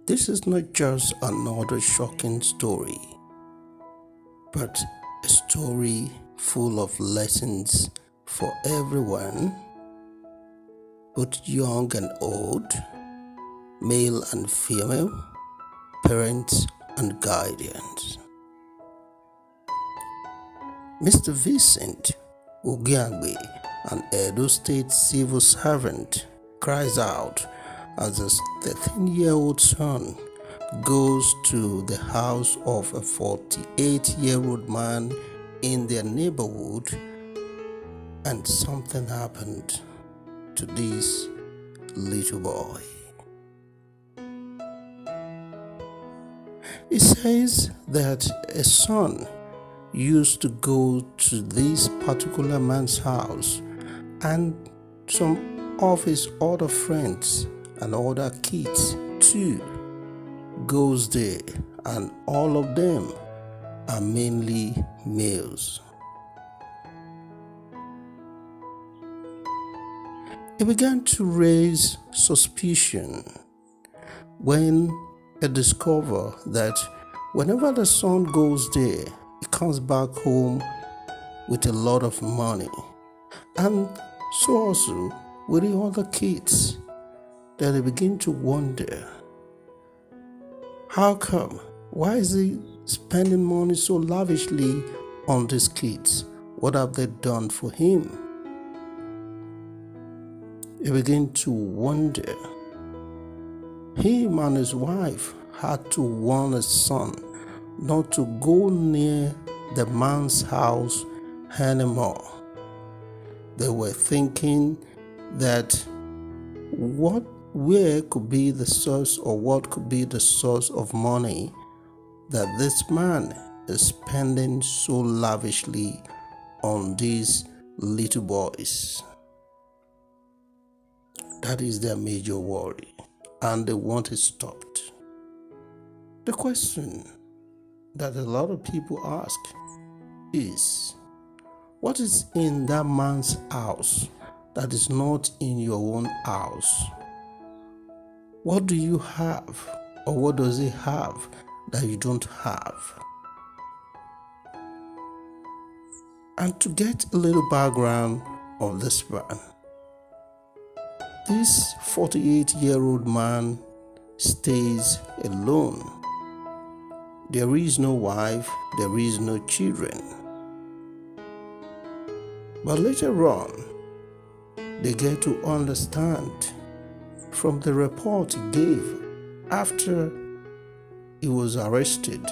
This is not just another shocking story, but a story full of lessons for everyone, both young and old, male and female, parents and guardians. Mr. Vincent Ogiagbe, an Edo State civil servant, cries out as his 13-year-old son goes to the house of a 48-year-old man in their neighborhood, and something happened to this little boy. He says that a son used to go to this particular man's house, and some of his other friends and other kids too goes there, and all of them are mainly males. He began to raise suspicion when he discovered that whenever the son goes there, he comes back home with a lot of money. And so also with the other kids, that they begin to wonder, how come? Why is he spending money so lavishly on these kids? What have they done for him? He began to wonder. Him and his wife had to warn his son not to go near the man's house anymore. They were thinking that where could be the source, or what could be the source of money that this man is spending so lavishly on these little boys. That is their major worry, and they want it stopped. The question that a lot of people ask is, what is in that man's house that is not in your own house? What do you have, or what does he have that you don't have? And to get a little background of this man, this 48-year-old man stays alone. There is no wife, there is no children. But later on, they get to understand from the report he gave after he was arrested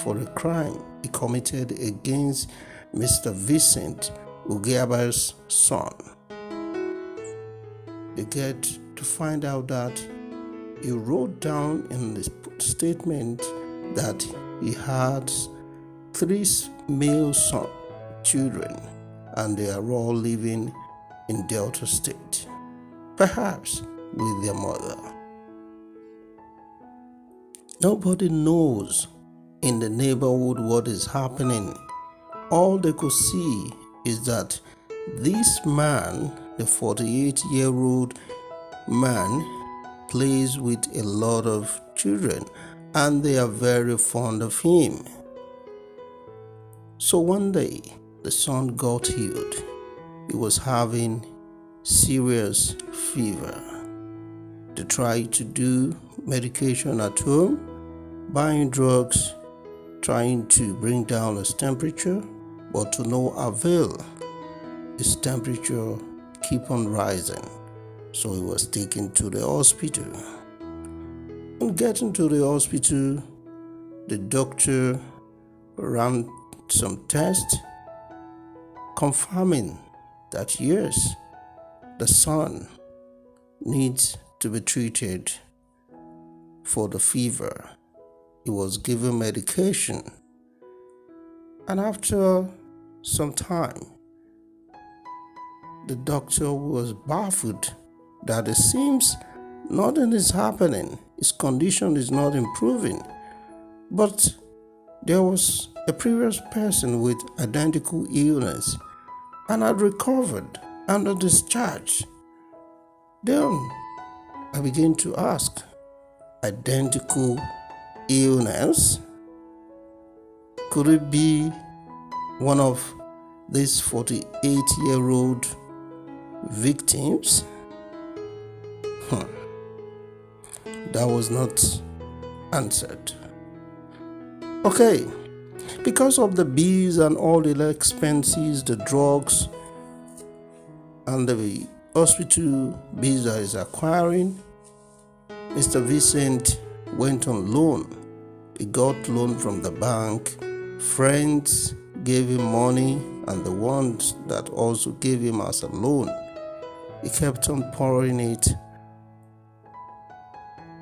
for a crime he committed against Mr. Vincent Ogiagbe's son. They get to find out that he wrote down in the statement that he had 3 male children, and they are all living in Delta State, perhaps with their mother. Nobody knows in the neighborhood what is happening. All they could see is that this man, the 48-year-old man, plays with a lot of children, and they are very fond of him. So one day, the son got healed. He was having serious fever. They tried to do medication at home, buying drugs, trying to bring down his temperature, but to no avail. His temperature keep on rising, so he was taken to the hospital. On getting to the hospital, the doctor ran some tests, confirming that yes, the son needs to be treated for the fever. He was given medication, and after some time, the doctor was baffled that it seems nothing is happening. His condition is not improving. But there was a previous person with identical illness and had recovered under discharge. Then I began to ask, identical illness? Could it be one of these 48-year-old victims? That was not answered. Okay, because of the bills and all the expenses, the drugs, and the hospital bills that is acquiring, Mr. Vincent went on loan. He got loan from the bank. Friends gave him money, and the ones that also gave him as a loan, he kept on pouring it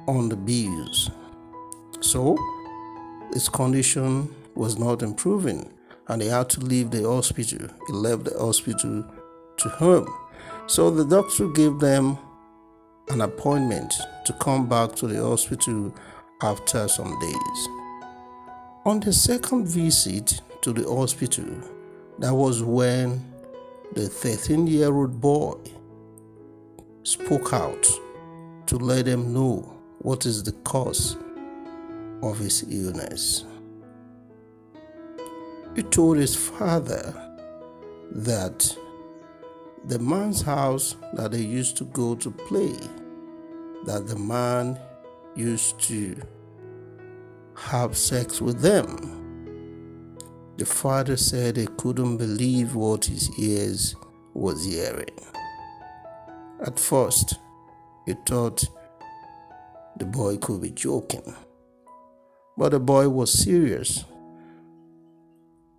on the bills. So his condition was not improving, and he had to leave the hospital. He left the hospital to home. So the doctor gave them an appointment to come back to the hospital after some days. On the second visit to the hospital, that was when the 13-year-old boy spoke out to let them know what is the cause of his illness. He told his father that the man's house that they used to go to play, that the man used to have sex with them. The father said he couldn't believe what his ears was hearing. At first, he thought the boy could be joking, but the boy was serious,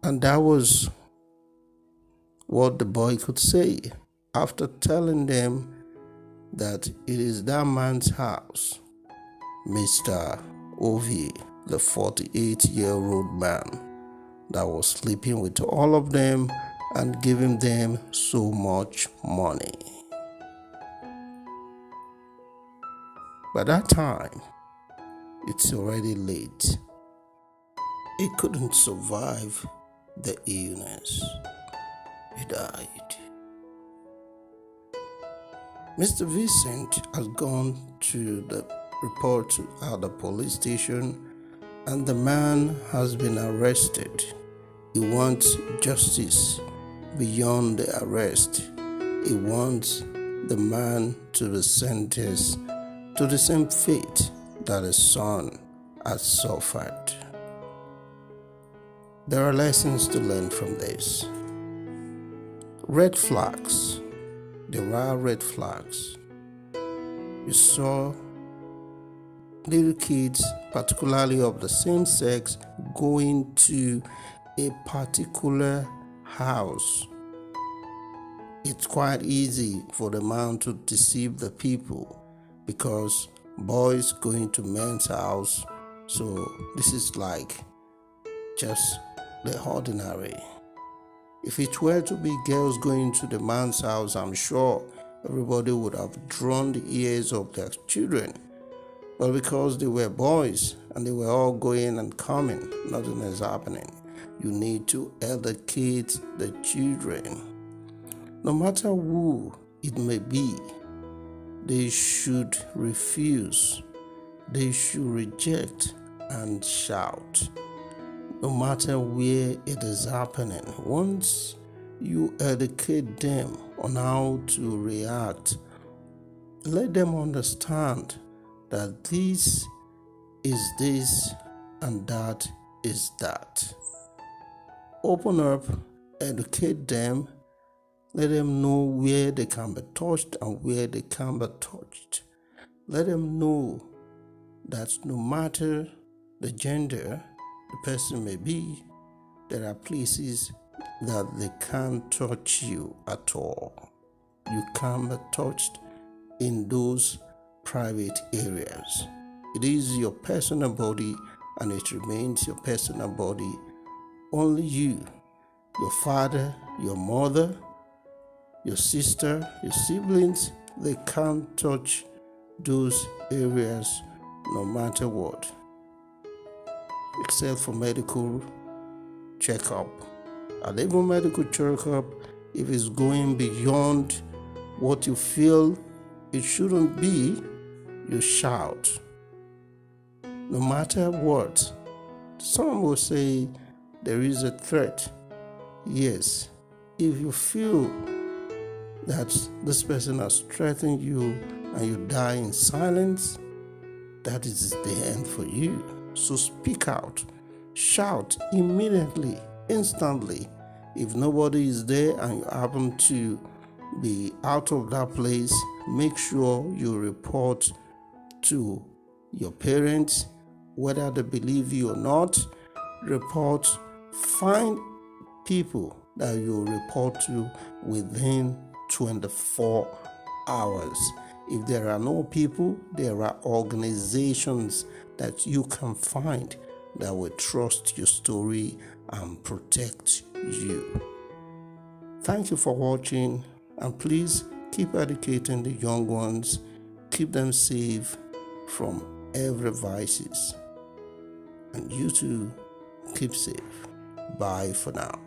and that was what the boy could say after telling them that it is that man's house, Mr. Ovie, the 48-year-old man, that was sleeping with all of them and giving them so much money. By that time, it's already late. He couldn't survive the illness. He died. Mr. Vincent has gone to the report at the police station, and the man has been arrested. He wants justice beyond the arrest. He wants the man to be sentenced to the same fate that his son has suffered. There are lessons to learn from this. Red flags. There are red flags. You saw little kids, particularly of the same sex, going to a particular house. It's quite easy for the man to deceive the people because boys going to men's house, so this is like just the ordinary. If it were to be girls going to the man's house, I'm sure everybody would have drawn the ears of their children. But because they were boys and they were all going and coming, nothing is happening. You need to educate the children. No matter who it may be, they should refuse. They should reject and shout. No matter where it is happening, once you educate them on how to react, let them understand that this is this and that is that. Open up, educate them, let them know where they can be touched and where they can't be touched. Let them know that no matter the gender the person may be, there are places that they can't touch you at all. You can't be touched in those private areas. It is your personal body and it remains your personal body. Only you, your father, your mother, your sister, your siblings, they can't touch those areas no matter what, except for medical checkup. And even medical checkup, if it's going beyond what you feel it shouldn't be, you shout. no matter what. Some will say there is a threat. Yes, if you feel that this person has threatened you and you die in silence, that is the end for you. So speak out, shout immediately, instantly. If nobody is there and you happen to be out of that place, make sure you report to your parents, whether they believe you or not. Report, find people that you report to within 24 hours. If there are no people, there are organizations that you can find that will trust your story and protect you. Thank you for watching, and please keep educating the young ones. Keep them safe from every vices. And you too, keep safe. Bye for now.